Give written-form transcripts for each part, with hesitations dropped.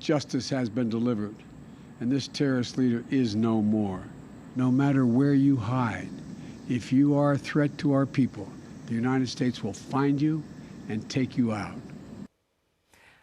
justice has been delivered, and this terrorist leader is no more. No matter where you hide, if you are a threat to our people, the United States will find you and take you out.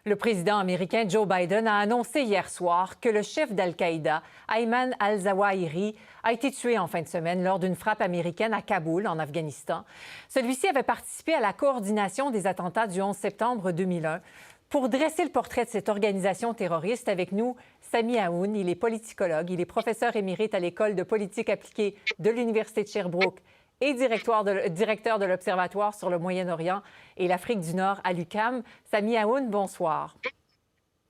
Le président américain Joe Biden a annoncé hier soir que le chef d'Al-Qaïda, Ayman al-Zawahiri, a été tué en fin de semaine lors d'une frappe américaine à Kaboul, en Afghanistan. Celui-ci avait participé à la coordination des attentats du 11 septembre 2001. Pour dresser le portrait de cette organisation terroriste, avec nous, Sami Aoun. Il est politicologue, il est professeur émérite à l'École de politique appliquée de l'Université de Sherbrooke et directeur de l'Observatoire sur le Moyen-Orient et l'Afrique du Nord à l'UQAM. Sami Aoun, bonsoir.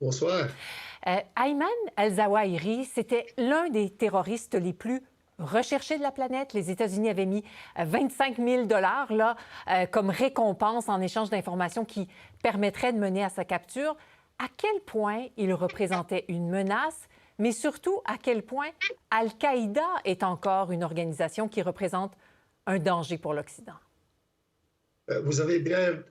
Bonsoir. Ayman al-Zawahiri, c'était l'un des terroristes les plus recherchés de la planète. Les États-Unis avaient mis 25 000 $ comme récompense en échange d'informations qui permettraient de mener à sa capture. À quel point il représentait une menace, mais surtout à quel point Al-Qaïda est encore une organisation qui représente un danger pour l'Occident? Vous avez bien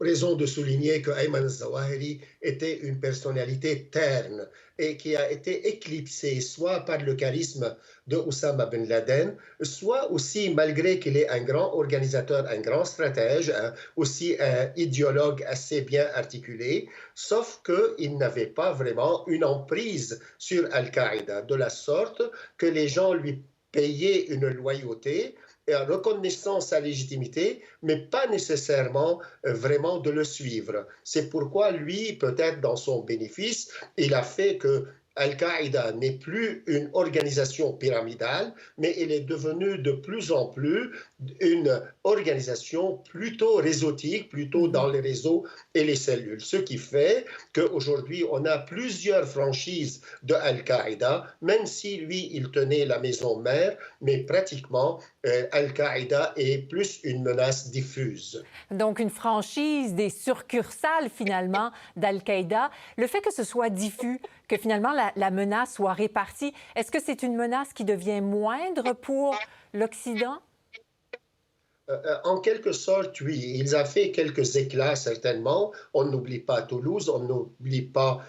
raison de souligner que Ayman al-Zawahiri était une personnalité terne et qui a été éclipsée soit par le charisme de Oussama Ben Laden, soit aussi, malgré qu'il est un grand organisateur, un grand stratège, aussi un idéologue assez bien articulé, sauf qu'il n'avait pas vraiment une emprise sur Al-Qaïda, de la sorte que les gens lui payaient une loyauté, reconnaissant sa légitimité, mais pas nécessairement vraiment de le suivre. C'est pourquoi lui, peut-être dans son bénéfice, il a fait que Al-Qaïda n'est plus une organisation pyramidale, mais elle est devenue de plus en plus une organisation plutôt réseautique, plutôt dans les réseaux et les cellules. Ce qui fait qu'aujourd'hui, on a plusieurs franchises de Al-Qaïda, même si lui, il tenait la maison mère, mais pratiquement, Al-Qaïda est plus une menace diffuse. Donc, une franchise des succursales, finalement, d'Al-Qaïda. Le fait que ce soit diffus, que finalement la menace soit répartie, est-ce que c'est une menace qui devient moindre pour l'Occident? En quelque sorte, oui. Il a fait quelques éclats, certainement. On n'oublie pas Toulouse, on n'oublie pas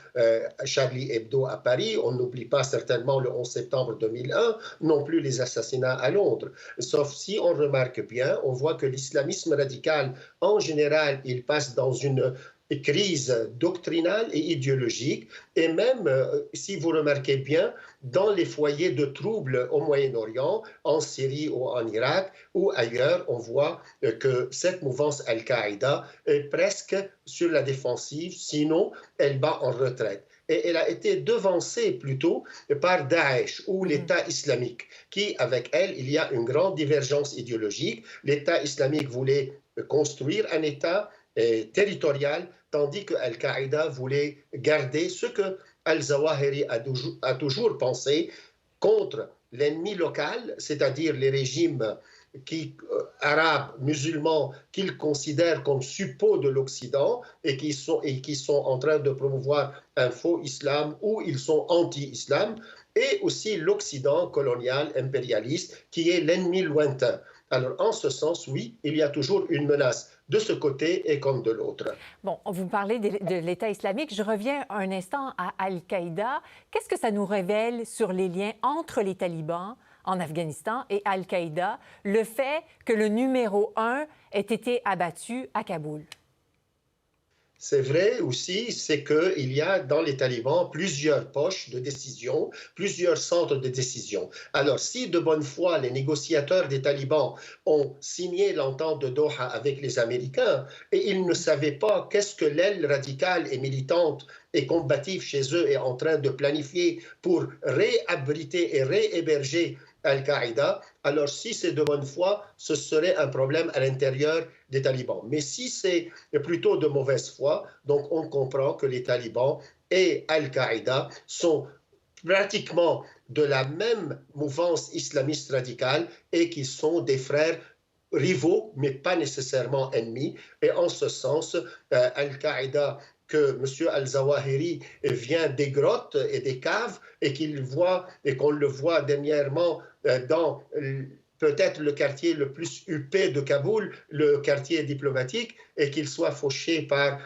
Charlie Hebdo à Paris, on n'oublie pas certainement le 11 septembre 2001, non plus les assassinats à Londres. Sauf si on remarque bien, on voit que l'islamisme radical, en général, il passe dans une crise doctrinale et idéologique, et même, si vous remarquez bien, dans les foyers de troubles au Moyen-Orient, en Syrie ou en Irak ou ailleurs, on voit que cette mouvance Al-Qaïda est presque sur la défensive, sinon elle bat en retraite. Et elle a été devancée plutôt par Daesh ou l'État islamique, qui, avec elle, il y a une grande divergence idéologique. L'État islamique voulait construire un État territorial, tandis que Al-Qaïda voulait garder ce que al-Zawahiri a toujours pensé contre l'ennemi local, c'est-à-dire les régimes arabes, musulmans, qu'il considère comme suppôts de l'Occident et qui sont en train de promouvoir un faux islam ou ils sont anti-islam, et aussi l'Occident colonial, impérialiste, qui est l'ennemi lointain. Alors, en ce sens, oui, il y a toujours une menace de ce côté et comme de l'autre. Bon, vous parlez de l'État islamique. Je reviens un instant à Al-Qaïda. Qu'est-ce que ça nous révèle sur les liens entre les talibans en Afghanistan et Al-Qaïda, le fait que le numéro 1 ait été abattu à Kaboul? C'est vrai aussi, c'est qu'il y a dans les talibans plusieurs poches de décision, plusieurs centres de décision. Alors, si de bonne foi, les négociateurs des talibans ont signé l'entente de Doha avec les Américains et ils ne savaient pas qu'est-ce que l'aile radicale et militante et combative chez eux est en train de planifier pour réabriter et réhéberger Al-Qaïda, alors si c'est de bonne foi, ce serait un problème à l'intérieur des talibans. Mais si c'est plutôt de mauvaise foi, donc on comprend que les talibans et Al-Qaïda sont pratiquement de la même mouvance islamiste radicale et qui sont des frères rivaux, mais pas nécessairement ennemis. Et en ce sens, Al-Qaïda, que M. al-Zawahiri vient des grottes et des caves et qu'on le voit dernièrement dans peut-être le quartier le plus huppé de Kaboul, le quartier diplomatique, et qu'il soit fauché par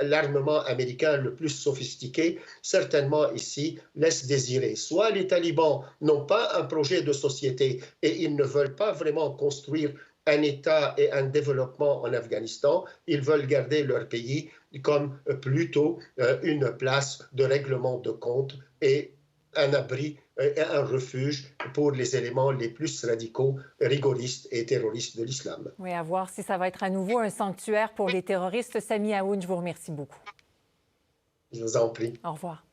l'armement américain le plus sophistiqué, certainement ici laisse désirer. Soit les talibans n'ont pas un projet de société et ils ne veulent pas vraiment construire un État et un développement en Afghanistan, ils veulent garder leur pays comme plutôt une place de règlement de comptes et un abri et un refuge pour les éléments les plus radicaux, rigoristes et terroristes de l'islam. Oui, à voir si ça va être à nouveau un sanctuaire pour les terroristes. Sami Aoun, je vous remercie beaucoup. Je vous en prie. Au revoir.